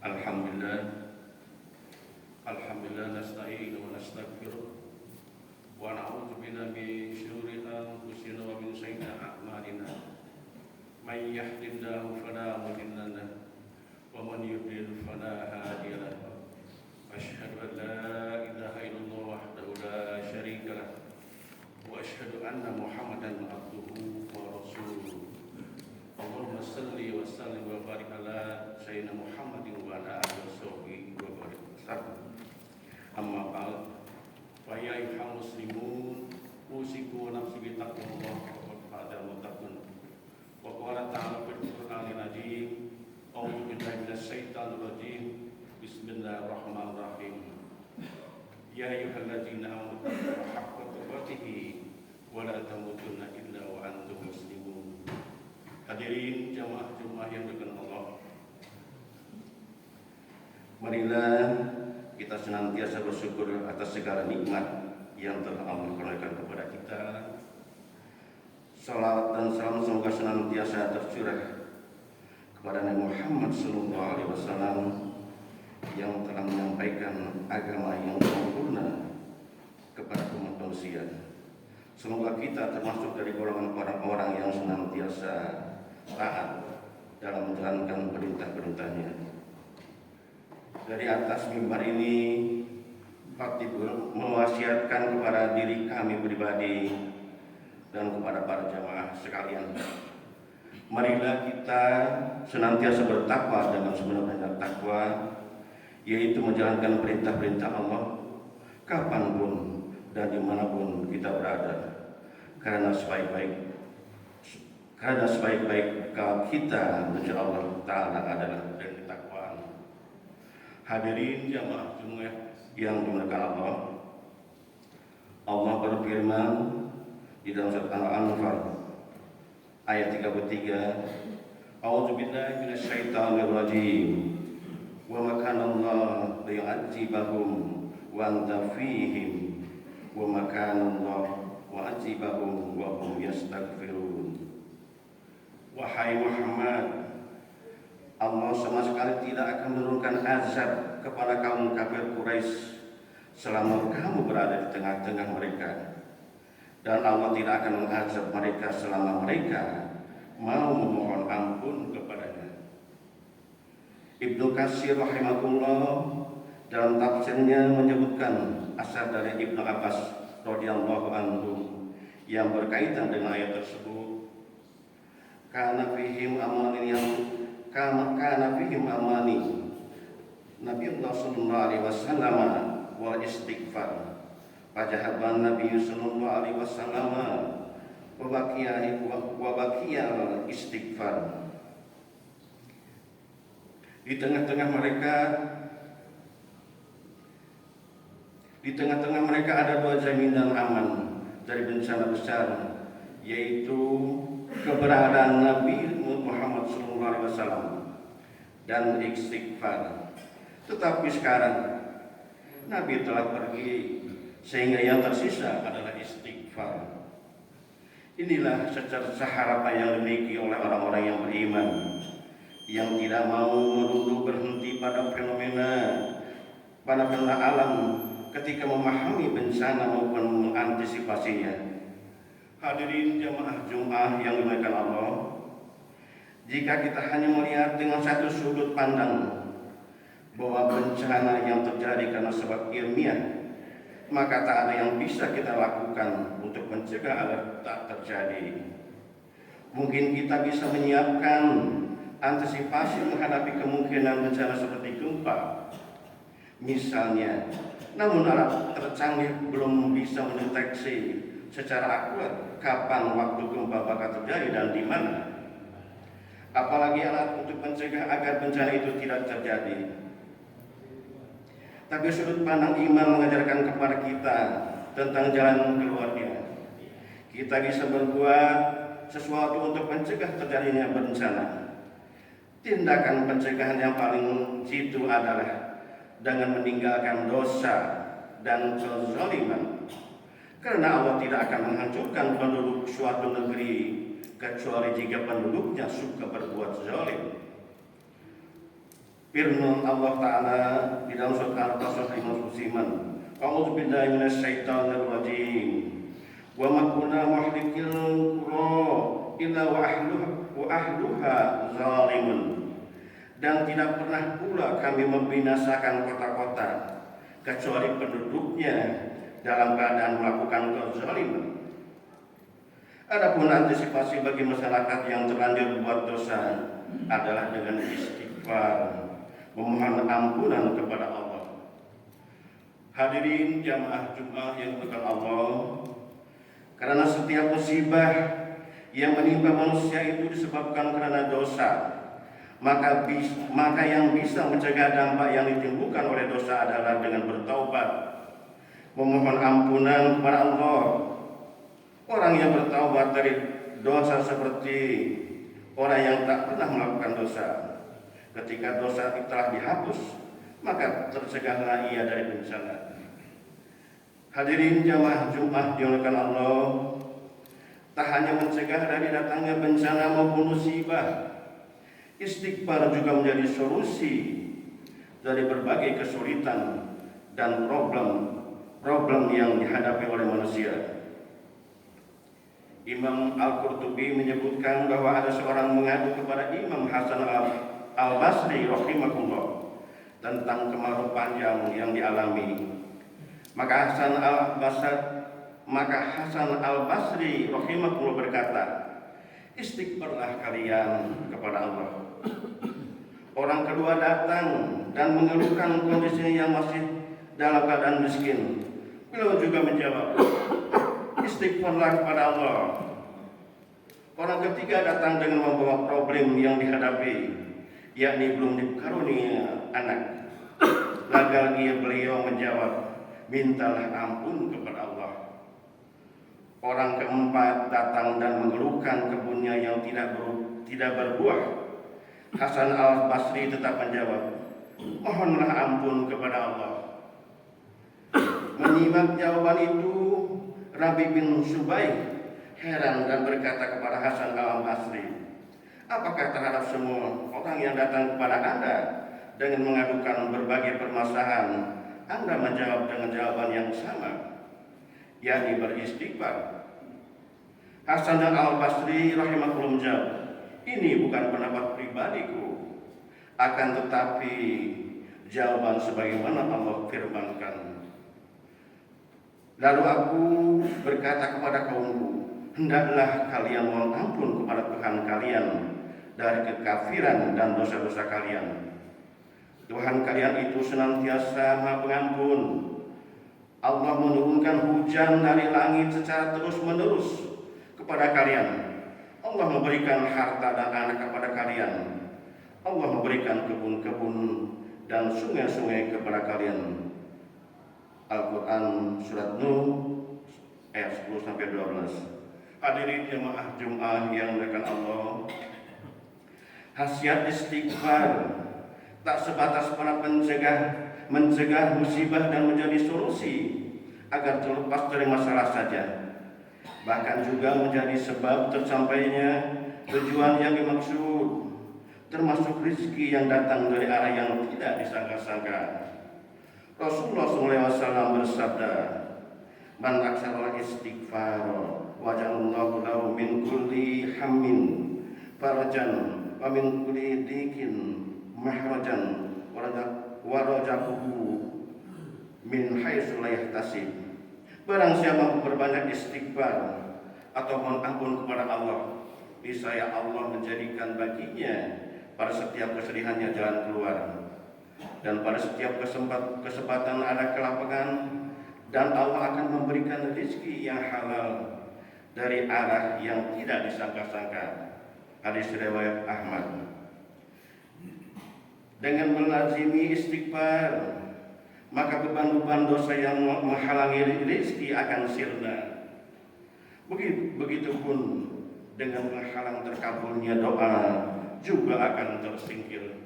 Alhamdulillah, nasta'inu wa nastaghfiruh wa na'udzu billahi min syururi anfusina wa min sayyiati a'malina. May yahdihillahu fala mudilla lahu wa man yudlil fala hadiya lahu. Asyhadu an la ilaha illallah wahdahu la syarika lahu wa asyhadu anna Muhammadan abduhu wa rasuluh. Allahumma salli wa sallim wa barik ala sayyidina Muhammadin wa ala alihi washabihi wa barik wasallam. Amma ba'd, fa ya ayyuhal muslimun, usikum wa nafsi bi taqwallah wa qad muttaqun. Wa qala ta'ala fil Qur'anil Azim, a'udzu billahi minasy syaithanir rajim. Bismillahirrahmanirrahim. Ya ayyuhalladzina amanu haqqa tuqatih wa la tamutunna illa wa antum muslimun. Hadirin jamaah yang dimuliakan Allah, marilah kita senantiasa bersyukur atas segala nikmat yang telah Allah karuniakan kepada kita. Salawat dan salam semoga senantiasa tercurah kepada Nabi Muhammad SAW yang telah menyampaikan agama yang sempurna kepada umat manusia. Semoga kita termasuk dari golongan orang-orang yang senantiasa taat dalam menjalankan perintah-perintahnya. Dari atas mimbar ini, khatib mewasiatkan kepada diri kami pribadi dan kepada para jamaah sekalian. Marilah kita senantiasa bertakwa dengan sebenar-benar takwa, yaitu menjalankan perintah-perintah Allah kapanpun dan dimanapun kita berada. Karena sebaik-baik kalau kita insya Allah Ta'ala adalah dari ketakwaan. Hadirin jamaah yang dimuliakan Allah, Allah berfirman di dalam surat Al-Anfal ayat 33, A'udzu billahi minasyaitonir rajim. Wa ma kana Allah liyu'adzibahum wa anta fihim wa ma kana Allah wa'adzibahum wa hum yastaghfirun. Wahai Muhammad, Allah sama sekali tidak akan menurunkan azab kepada kaum kafir Quraisy selama kamu berada di tengah-tengah mereka, dan Allah tidak akan mengazab mereka selama mereka mau memohon ampun kepadanya. Ibnu Katsir rahimahullah dalam tafsirnya menyebutkan asar dari Ibnu Abbas radhiyallahu anhu yang berkaitan dengan ayat tersebut. Kana fihim amani Nabiullah sallallahu alaihi wasallam wal istighfar. Fajahaban Nabi sallallahu alaihi wasallam wa baqiyal istighfar. Di tengah-tengah mereka ada dua jaminan aman dari bencana besar, yaitu keberadaan Nabi Muhammad SAW dan istighfar. Tetapi sekarang Nabi telah pergi, sehingga yang tersisa adalah istighfar. Inilah secercah harapan yang dimiliki oleh orang-orang yang beriman, yang tidak mau melulu berhenti pada fenomena alam ketika memahami bencana maupun mengantisipasinya. Hadirin jamaah Jumat yang dimuliakan Allah, jika kita hanya melihat dengan satu sudut pandang bahwa bencana yang terjadi karena sebab ilmiah, maka tak ada yang bisa kita lakukan untuk mencegah agar tak terjadi. Mungkin kita bisa menyiapkan antisipasi menghadapi kemungkinan bencana seperti gempa misalnya, namun alat tercanggih belum bisa mendeteksi secara akurat kapan waktu gempa bakal terjadi dan di mana. Apalagi alat untuk mencegah agar bencana itu tidak terjadi. Tapi sudut pandang iman mengajarkan kepada kita tentang jalan keluarnya. Kita bisa berbuat sesuatu untuk mencegah terjadinya bencana. Tindakan pencegahan yang paling jitu adalah dengan meninggalkan dosa dan kezaliman. Karena Allah tidak akan menghancurkan penduduk suatu negeri kecuali jika penduduknya suka berbuat zalim. Firman Allah Ta'ala di dalam surat Al-Qasas 59, A'udzu billahi minasyaitonir rajim. Wa ma kunna muhlikil qura illa wa ahluha zalimun. Dan tidak pernah pula kami membinasakan kota-kota kecuali penduduknya dalam keadaan melakukan kezaliman. Adapun antisipasi bagi masyarakat yang terlanjur berbuat dosa adalah dengan istighfar, memohon ampunan kepada Allah. Hadirin jamaah Jumat yang dimuliakan Allah, karena setiap musibah yang menimpa manusia itu disebabkan karena dosa, maka yang bisa mencegah dampak yang ditimbulkan oleh dosa adalah dengan bertaubat, memohon ampunan kepada Allah. Orang yang bertaubat dari dosa seperti orang yang tak pernah melakukan dosa. Ketika dosa telah dihapus, maka tercegahlah ia dari bencana. Hadirin jamaah Jumat dimuliakan Allah, tak hanya mencegah dari datangnya bencana maupun musibah, istighfar juga menjadi solusi dari berbagai kesulitan dan problem yang dihadapi oleh manusia. Imam Al-Qurtubi menyebutkan bahwa ada seorang mengadu kepada Imam Hasan Al-Basri rahimahullah tentang kemarau panjang yang dialami. Maka Hasan Al-Basri rahimahullah berkata, istighfarlah kalian kepada Allah. Orang kedua datang dan mengeluhkan kondisinya yang masih dalam keadaan miskin. Beliau juga menjawab, istighfarlah kepada Allah. Orang ketiga datang dengan membawa problem yang dihadapi, yakni belum dikaruniai anak. Lagi beliau menjawab, mintalah ampun kepada Allah. Orang keempat datang dan mengeluhkan kebunnya yang tidak berbuah. Hasan Al-Basri tetap menjawab, mohonlah ampun kepada Allah. Menyimak jawaban itu, Rabi bin Subaih heran dan berkata kepada Hasan Al-Basri, apakah terhadap semua orang yang datang kepada Anda dengan mengadukan berbagai permasalahan, Anda menjawab dengan jawaban yang sama, yakni beristighfar? Hasan Al-Basri rahimahullah menjawab, ini bukan pendapat pribadiku, akan tetapi jawaban sebagaimana Allah firmankan. Lalu aku berkata kepada kaumku, hendaklah kalian mohon ampun kepada Tuhan kalian dari kekafiran dan dosa-dosa kalian. Tuhan kalian itu senantiasa Maha Pengampun. Allah menurunkan hujan dari langit secara terus-menerus kepada kalian. Allah memberikan harta dan anak kepada kalian. Allah memberikan kebun-kebun dan sungai-sungai kepada kalian. Al-Quran Surat Nuh ayat 10-12. Hadirin jemaah Jumat yang dimuliakan Allah, khasiat istighfar tak sebatas pada mencegah musibah dan menjadi solusi agar terlepas dari masalah saja, bahkan juga menjadi sebab tersampainya tujuan yang dimaksud, termasuk rezeki yang datang dari arah yang tidak disangka-sangka. Rasulullah SAW bersabda, man aksara istighfar wajallallahu lahu min kulli hammin farajan wa min kulli dikin mahrajan warajakuhu min haitsu la yahtasib. Barang siapa memperbanyak istighfar atau mohon ampun kepada Allah, niscaya Allah menjadikan baginya pada setiap kesedihannya jalan keluar, dan pada setiap kesempatan ada kelapangan, dan Allah akan memberikan rezeki yang halal dari arah yang tidak disangka-sangka. Hadis riwayat Ahmad. Dengan melazimi istighfar, maka beban-beban dosa yang menghalangi rezeki akan sirna. Begitupun dengan menghalang terkabulnya doa juga akan tersingkir.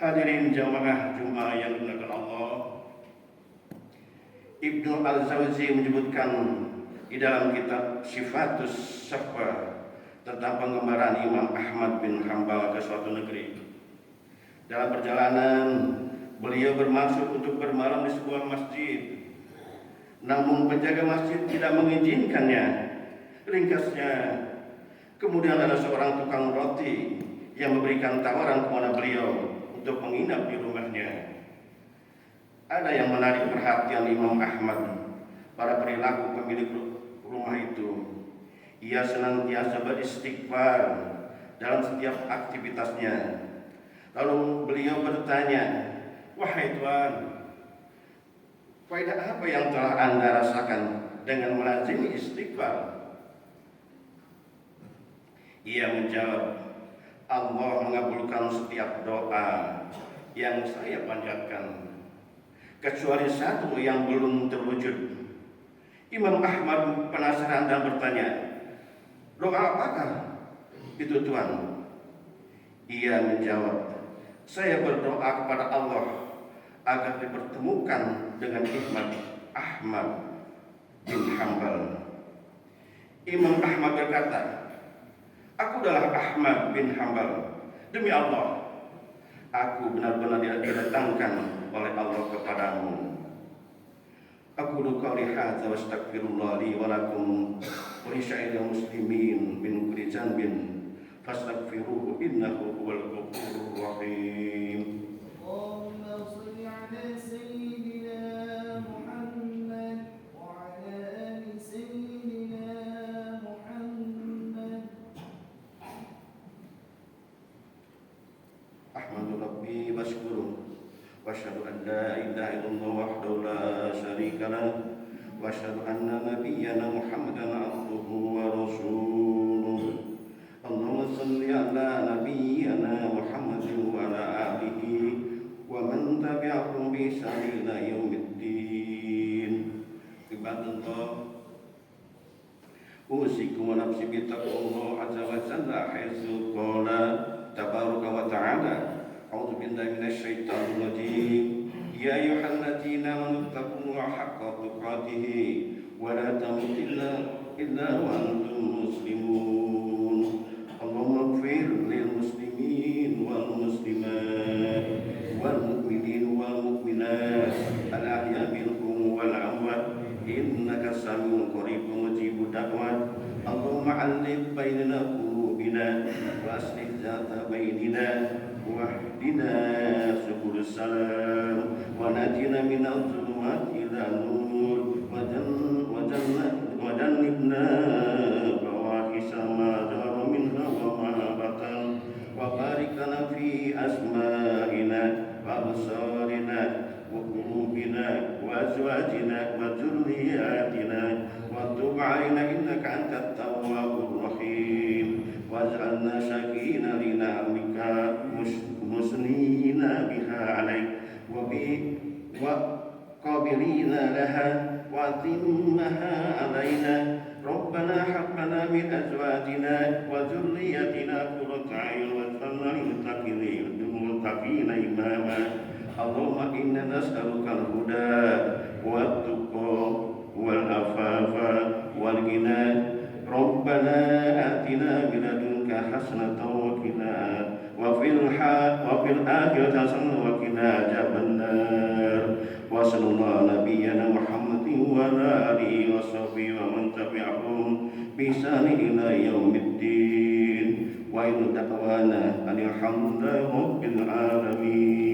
Hadirin jamaah Jumat yang dimuliakan Allah, Ibnu Al-Zawzi menyebutkan di dalam kitab Sifatus Safar tentang penggembaran Imam Ahmad bin Hanbal ke suatu negeri. Dalam perjalanan, beliau bermaksud untuk bermalam di sebuah masjid. Namun penjaga masjid tidak mengizinkannya. Ringkasnya, kemudian ada seorang tukang roti yang memberikan tawaran kepada beliau untuk menginap di rumahnya. Ada yang menarik perhatian Imam Ahmad pada perilaku pemilik rumah itu. Ia senantiasa beristighfar dalam setiap aktivitasnya. Lalu beliau bertanya, "Wahai Tuan, faedah apa yang telah Anda rasakan dengan melazimi istighfar?" Ia menjawab, "Allah mengabulkan setiap doa yang saya panjatkan, kecuali satu yang belum terwujud." Imam Ahmad penasaran dan bertanya, "Doa apakah itu, Tuan?" Ia menjawab, "Saya berdoa kepada Allah agar dipertemukan dengan Ahmad bin Hanbal." Imam Ahmad berkata, "Aku adalah Ahmad bin Hanbal. Demi Allah, aku benar-benar didatangkan oleh Allah kepadamu." Aku qouli hadza wa astaghfirullah li wa lakum wa li sa'iril muslimin min kulli dhanbin fastaghfiruhu innahu huwal ghafurur rahim. Allahumma shalli ala sayyidina Muhammad wa ala ali sayyidina Muhammad. Ahmadu rabbi washkuruh wa asyhadu an la ilaha illallah wahdahu la syarika lah wa asyhadu anna nabiyyana Muhammadan abduhu wa rasuluh. Allahumma shalli ala nabiyyina Muhammadin wa ala alihi wa man tabi'ahum bi ihsan ila yaumiddin. Ibadallah, usikum wa nafsi bi taqwallah azza wa jalla haitsu qala tabaraka wa ta'ala, a'udzu billahi minasyaitonir rajim, ya ayyuhalladzina amanu taqullaha haqqa tuqatih wa la tamutunna illa wa antum muslimun. Allahumma ighfir lil muslimin wal muslimat wal mu'minin wal mu'minat al ahya minhum wal amwat innaka samiun qaribun mujibud da'wat. Allahumma 'allif bainana qulubina wa aslih dzata bainina wahdina subul salam wa najina minadh dhulumati ila nur wa jannibna bawahisa ma dhara minha wa ma batan wa barik lana fi asma'ina wa absarina wa qulubina wa azwajina wa dhurriyyatina wa tub 'alaina innaka antat tawwabur rahim waj'alna syakina li ni'amika musnina biha 'alaik wa qabilina laha wa timmaha 'alaina. Rabbana hab lana min azwajina wa dhurriyyatina qurrata a'yun waj'alna lil muttaqina imama. Allahumma inna nas'aluka al-huda wat tuqa wal afafa wal ghina. Rabbana atina min ladunka hasanatan wa qina wa fil akhirati hasanatan wa qina adzabannar. Wa sallallahu nabiyyana Muhammadin wa ala alihi wa sahbihi wa man tabi'ahum bi ihsan ila yaumiddin. Wa inna da'wana alhamdulillahi rabbil alamin.